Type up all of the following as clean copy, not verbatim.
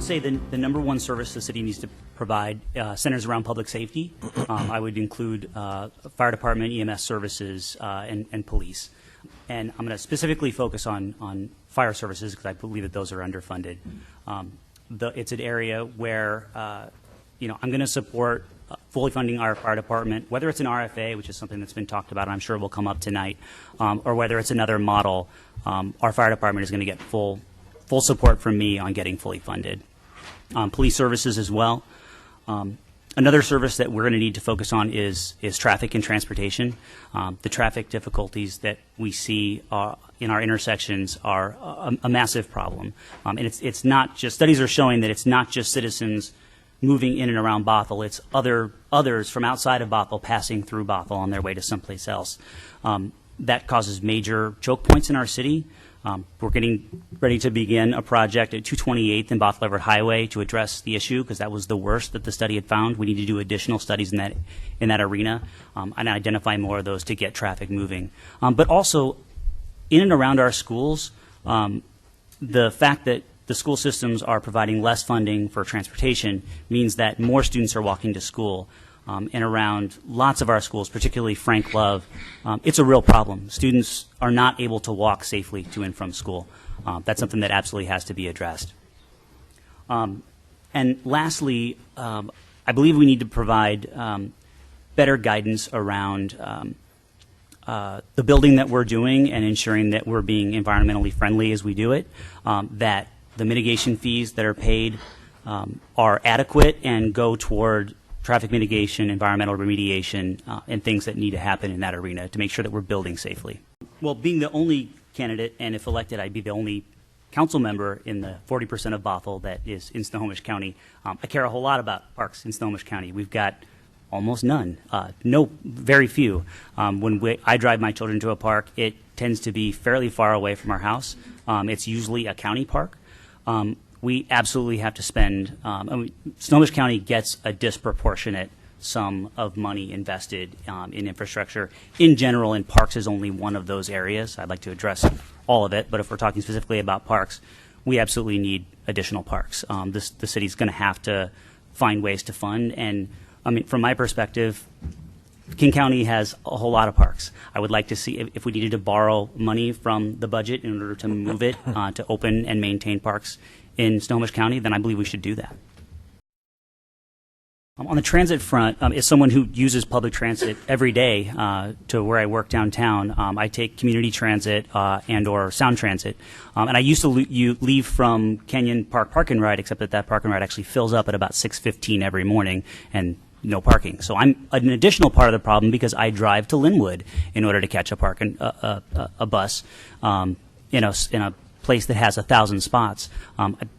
say the number one service the city needs to provide centers around public safety. I would include fire department, EMS services, and police. And I'm going to specifically focus on fire services because I believe that those are underfunded. It's an area where I'm going to support fully funding our fire department, whether it's an RFA, which is something that's been talked about, and I'm sure will come up tonight, or whether it's another model. Our fire department is going to get full support from me on getting fully funded. Police services as well. Another service that we're going to need to focus on is traffic and transportation. The traffic difficulties that we see in our intersections are a massive problem. And it's not just, studies are showing that it's not just citizens moving in and around Bothell, it's others from outside of Bothell passing through Bothell on their way to someplace else. That causes major choke points in our city. We're getting ready to begin a project at 228th and Bothell Everett Highway to address the issue because that was the worst that the study had found. We need to do additional studies in that arena and identify more of those to get traffic moving. But also, in and around our schools, the fact that the school systems are providing less funding for transportation means that more students are walking to school. And around lots of our schools, particularly Frank Love, it's a real problem. Students are not able to walk safely to and from school. That's something that absolutely has to be addressed. And lastly, I believe we need to provide better guidance around the building that we're doing and ensuring that we're being environmentally friendly as we do it, that the mitigation fees that are paid are adequate and go toward traffic mitigation, environmental remediation, and things that need to happen in that arena to make sure that we're building safely. Well, being the only candidate, and if elected, I'd be the only council member in the 40% of Bothell that is in Snohomish County. I care a whole lot about parks in Snohomish County. We've got almost none, very few. When I drive my children to a park, it tends to be fairly far away from our house. It's usually a county park. We absolutely have to spend, Snohomish County gets a disproportionate sum of money invested in infrastructure. In general, and parks is only one of those areas. I'd like to address all of it, but if we're talking specifically about parks, we absolutely need additional parks. The city's going to have to find ways to fund, and I mean, from my perspective, King County has a whole lot of parks. I would like to see if we needed to borrow money from the budget in order to move it to open and maintain parks in Snohomish County, then I believe we should do that. On the transit front, as someone who uses public transit every day to where I work downtown, I take community transit and or sound transit. And I used to leave from Canyon Park Park and Ride, except that Park and Ride actually fills up at about 6:15 every morning and no parking. So I'm an additional part of the problem because I drive to Linwood in order to catch a bus in a place that has 1,000 spots.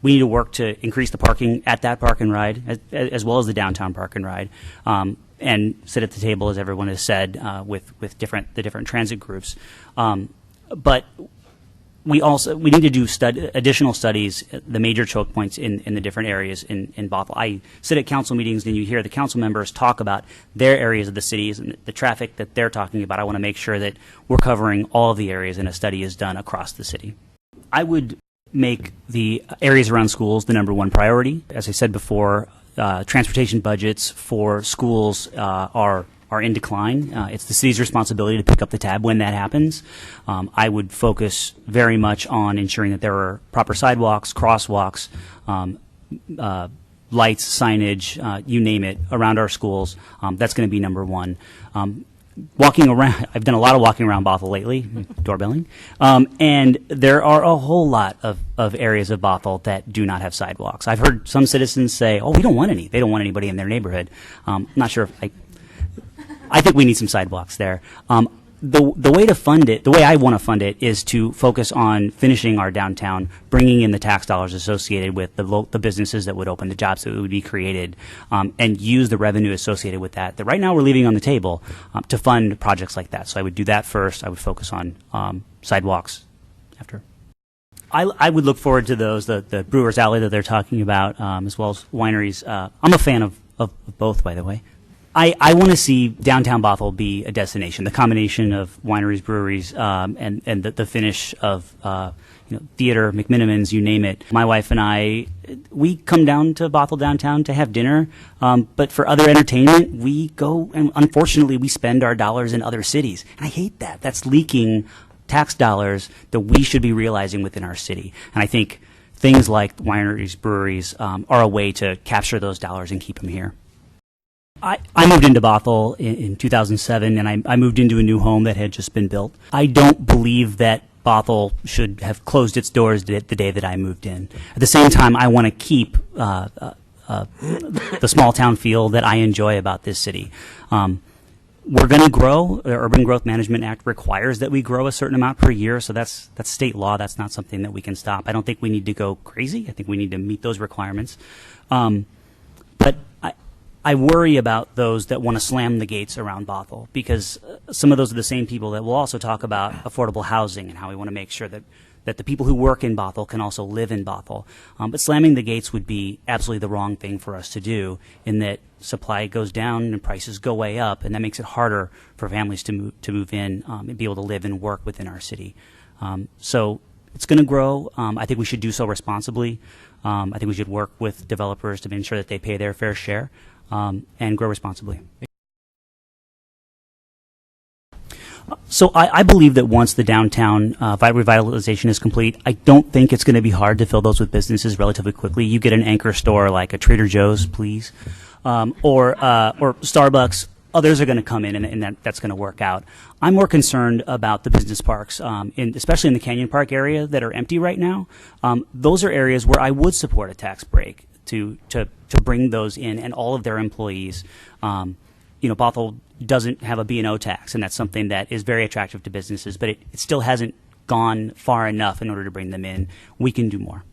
We need to work to increase the parking at that Park and Ride as well as the downtown Park and Ride, and sit at the table, as everyone has said, with the different transit groups. But we need to do additional studies, the major choke points in the different areas in Bothell. I sit at council meetings and you hear the council members talk about their areas of the cities and the traffic that they're talking about. I want to make sure that we're covering all of the areas and a study is done across the city. I would make the areas around schools the number one priority. As I said before, transportation budgets for schools are in decline. It's the city's responsibility to pick up the tab when that happens. I would focus very much on ensuring that there are proper sidewalks, crosswalks, lights, signage, you name it, around our schools. That's going to be number one. Walking around, I've done a lot of walking around Bothell lately, doorbelling, and there are a whole lot of areas of Bothell that do not have sidewalks. I've heard some citizens say, oh, we don't want any. They don't want anybody in their neighborhood. I'm not sure if I think we need some sidewalks there. The way to fund it, the way I want to fund it, is to focus on finishing our downtown, bringing in the tax dollars associated with the businesses that would open, the jobs that would be created, and use the revenue associated with that right now we're leaving on the table to fund projects like that. So I would do that first. I would focus on sidewalks after. I would look forward to those, the Brewers Alley that they're talking about, as well as wineries. I'm a fan of both, by the way. I want to see downtown Bothell be a destination, the combination of wineries, breweries, and the finish of theater, McMinimans, you name it. My wife and I, we come down to Bothell downtown to have dinner, but for other entertainment, we go, and unfortunately, we spend our dollars in other cities. And I hate that. That's leaking tax dollars that we should be realizing within our city. And I think things like wineries, breweries are a way to capture those dollars and keep them here. I moved into Bothell in 2007, and I moved into a new home that had just been built. I don't believe that Bothell should have closed its doors the day that I moved in. At the same time, I want to keep the small town feel that I enjoy about this city. We're going to grow. The Urban Growth Management Act requires that we grow a certain amount per year, so that's state law. That's not something that we can stop. I don't think we need to go crazy. I think we need to meet those requirements. But I worry about those that want to slam the gates around Bothell, because some of those are the same people that will also talk about affordable housing and how we want to make sure that the people who work in Bothell can also live in Bothell. But slamming the gates would be absolutely the wrong thing for us to do, in that supply goes down and prices go way up, and that makes it harder for families to move in and be able to live and work within our city. So it's going to grow. I think we should do so responsibly. I think we should work with developers to ensure that they pay their fair share and grow responsibly. So I believe that once the downtown revitalization is complete, I don't think it's going to be hard to fill those with businesses relatively quickly. You get an anchor store like a Trader Joe's, please, or Starbucks. Others are going to come in, and that's going to work out. I'm more concerned about the business parks, especially in the Canyon Park area, that are empty right now. Those are areas where I would support a tax break to bring those in, and all of their employees. Bothell doesn't have a B&O tax, and that's something that is very attractive to businesses, but it still hasn't gone far enough in order to bring them in. We can do more.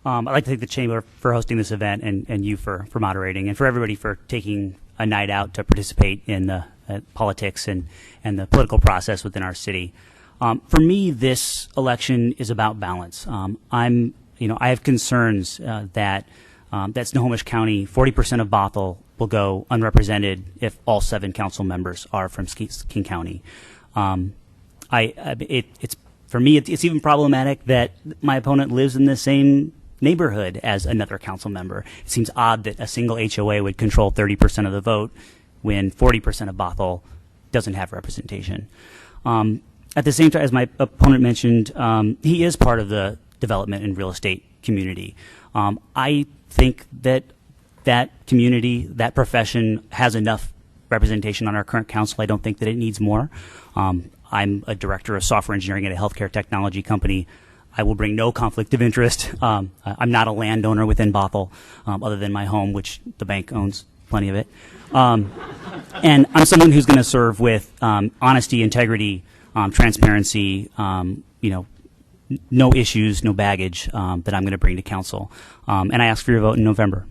I'd like to thank the Chamber for hosting this event, and you for moderating, and for everybody for taking a night out to participate in the politics and the political process within our city. For me, this election is about balance. I have concerns that Snohomish County, 40% of Bothell will go unrepresented if all 7 council members are from King County. For me, it's even problematic that my opponent lives in the same neighborhood as another council member. It seems odd that a single HOA would control 30% of the vote when 40% of Bothell doesn't have representation. At the same time, as my opponent mentioned, he is part of the development and real estate community. I think that community, that profession, has enough representation on our current council. I don't think that it needs more. I'm a director of software engineering at a healthcare technology company. I will bring no conflict of interest. I'm not a landowner within Bothell, other than my home, which the bank owns plenty of it. And I'm someone who's going to serve with honesty, integrity, transparency, no issues, no baggage that I'm going to bring to council. And I ask for your vote in November.